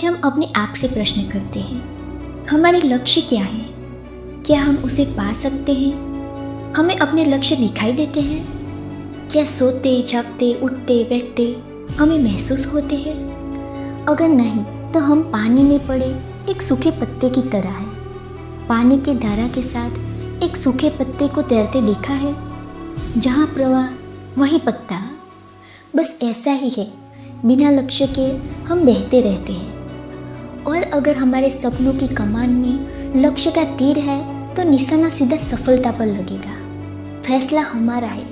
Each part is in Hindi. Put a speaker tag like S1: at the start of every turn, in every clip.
S1: हम अपने आप से प्रश्न करते हैं, हमारे लक्ष्य क्या है? क्या हम उसे पा सकते हैं? हमें अपने लक्ष्य दिखाई देते हैं? क्या सोते जागते उठते बैठते हमें महसूस होते हैं? अगर नहीं तो हम पानी में पड़े एक सूखे पत्ते की तरह है। पानी की धारा के साथ एक सूखे पत्ते को तैरते देखा है, जहाँ प्रवाह वहीं पत्ता। बस ऐसा ही है, बिना लक्ष्य के हम बहते रहते हैं। और अगर हमारे सपनों की कमान में लक्ष्य का तीर है तो निशाना सीधा सफलता पर लगेगा। फैसला हमारा है,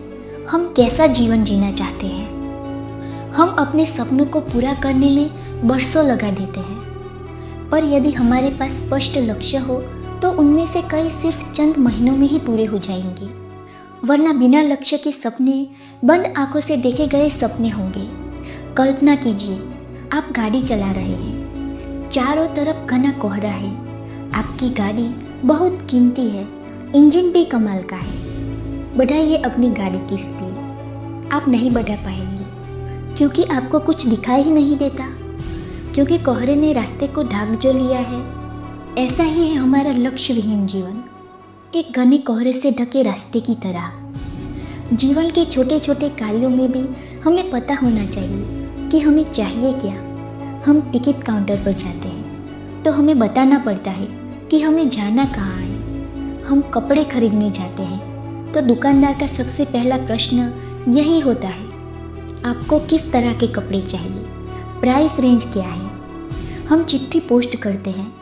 S1: हम कैसा जीवन जीना चाहते हैं। हम अपने सपनों को पूरा करने में बरसों लगा देते हैं, पर यदि हमारे पास स्पष्ट लक्ष्य हो तो उनमें से कई सिर्फ चंद महीनों में ही पूरे हो जाएंगे। वरना बिना लक्ष्य के सपने बंद आंखों से देखे गए सपने होंगे। कल्पना कीजिए, आप गाड़ी चला रहे हैं, चारों तरफ घना कोहरा है, आपकी गाड़ी बहुत कीमती है, इंजन भी कमाल का है। बढ़ाइए अपनी गाड़ी की स्पीड। आप नहीं बढ़ा पाएंगे क्योंकि आपको कुछ दिखाई ही नहीं देता, क्योंकि कोहरे ने रास्ते को ढाक जो लिया है। ऐसा ही है हमारा लक्ष्य विहीन जीवन, एक घने कोहरे से ढके रास्ते की तरह। जीवन के छोटे छोटे कार्यों में भी हमें पता होना चाहिए कि हमें चाहिए क्या। हम टिकट काउंटर पर जाते हैं तो हमें बताना पड़ता है कि हमें जाना कहाँ है। हम कपड़े खरीदने जाते हैं तो दुकानदार का सबसे पहला प्रश्न यही होता है, आपको किस तरह के कपड़े चाहिए, प्राइस रेंज क्या है। हम चिट्ठी पोस्ट करते हैं,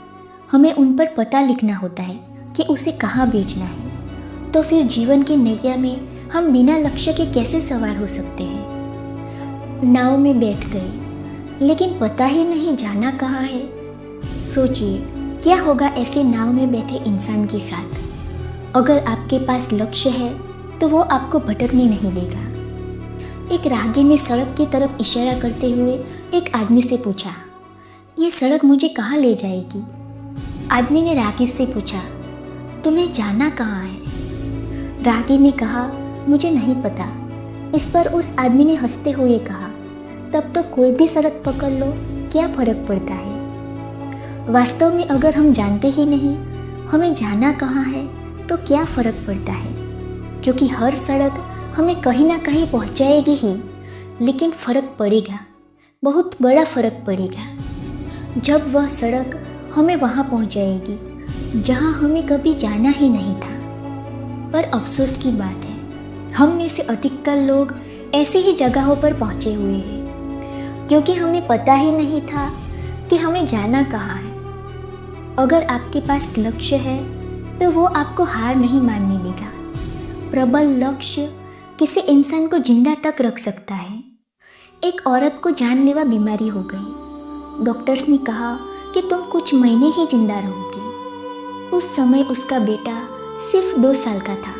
S1: हमें उन पर पता लिखना होता है कि उसे कहाँ भेजना है। तो फिर जीवन की नैया में हम बिना लक्ष्य के कैसे सवार हो सकते हैं? नाव में बैठ गए लेकिन पता ही नहीं जाना कहाँ है। सोचिए, क्या होगा ऐसे नाव में बैठे इंसान के साथ? अगर आपके पास लक्ष्य है तो वो आपको भटकने नहीं देगा। एक राहगीर ने सड़क की तरफ इशारा करते हुए एक आदमी से पूछा, ये सड़क मुझे कहाँ ले जाएगी? आदमी ने राहगीर से पूछा, तुम्हें जाना कहाँ है? राहगीर ने कहा, मुझे नहीं पता। इस पर उस आदमी ने हंसते हुए कहा, तब तो कोई भी सड़क पकड़ लो, क्या फर्क पड़ता है? वास्तव में अगर हम जानते ही नहीं हमें जाना कहाँ है तो क्या फ़र्क पड़ता है? क्योंकि हर सड़क हमें कहीं ना कहीं पहुँचाएगी ही, लेकिन फ़र्क पड़ेगा, बहुत बड़ा फ़र्क पड़ेगा जब वह सड़क हमें वहाँ पहुँचाएगी जहाँ हमें कभी जाना ही नहीं था। पर अफसोस की बात है, हम में से अधिकतर लोग ऐसी ही जगहों पर पहुँचे हुए हैं क्योंकि हमें पता ही नहीं था कि हमें जाना कहाँ है। अगर आपके पास लक्ष्य है तो वो आपको हार नहीं मानने देगा। प्रबल लक्ष्य किसी इंसान को जिंदा तक रख सकता है। एक औरत को जानलेवा बीमारी हो गई। डॉक्टर्स ने कहा कि तुम कुछ महीने ही जिंदा रहोगी। उस समय उसका बेटा सिर्फ 2 साल का था।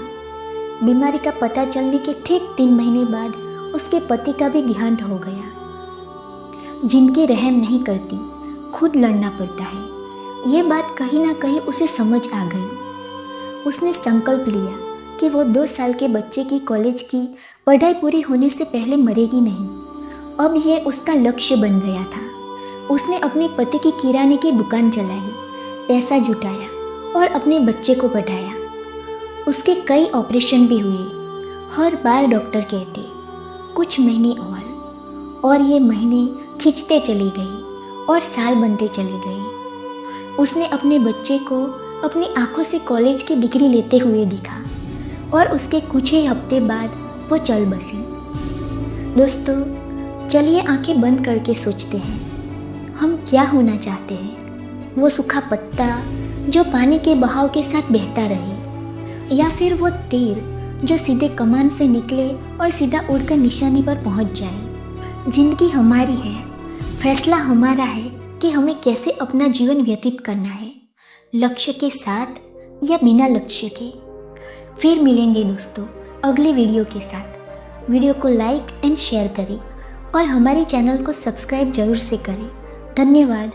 S1: बीमारी का पता चलने के ठीक 3 महीने बाद उसके पति का भी देहांत हो गया। जिनकी रहम नहीं करती, खुद लड़ना पड़ता है, ये बात कहीं ना कहीं उसे समझ आ गई। उसने संकल्प लिया कि वो 2 साल के बच्चे की कॉलेज की पढ़ाई पूरी होने से पहले मरेगी नहीं। अब ये उसका लक्ष्य बन गया था। उसने अपने पति की किराने की दुकान चलाई, पैसा जुटाया और अपने बच्चे को पढ़ाया। उसके कई ऑपरेशन भी हुए। हर बार डॉक्टर कहते, कुछ महीने और ये महीने खिंचते चली गई और साल बनते चले गए। उसने अपने बच्चे को अपनी आंखों से कॉलेज की डिग्री लेते हुए देखा और उसके कुछ ही हफ्ते बाद वो चल बसी। दोस्तों, चलिए आंखें बंद करके सोचते हैं, हम क्या होना चाहते हैं? वो सूखा पत्ता जो पानी के बहाव के साथ बहता रहे, या फिर वो तीर जो सीधे कमान से निकले और सीधा उड़कर निशाने पर पहुंच जाए? जिंदगी हमारी है, फैसला हमारा है कि हमें कैसे अपना जीवन व्यतीत करना है, लक्ष्य के साथ या बिना लक्ष्य के। फिर मिलेंगे दोस्तों अगली वीडियो के साथ। वीडियो को लाइक एंड शेयर करें और हमारे चैनल को सब्सक्राइब जरूर से करें। धन्यवाद।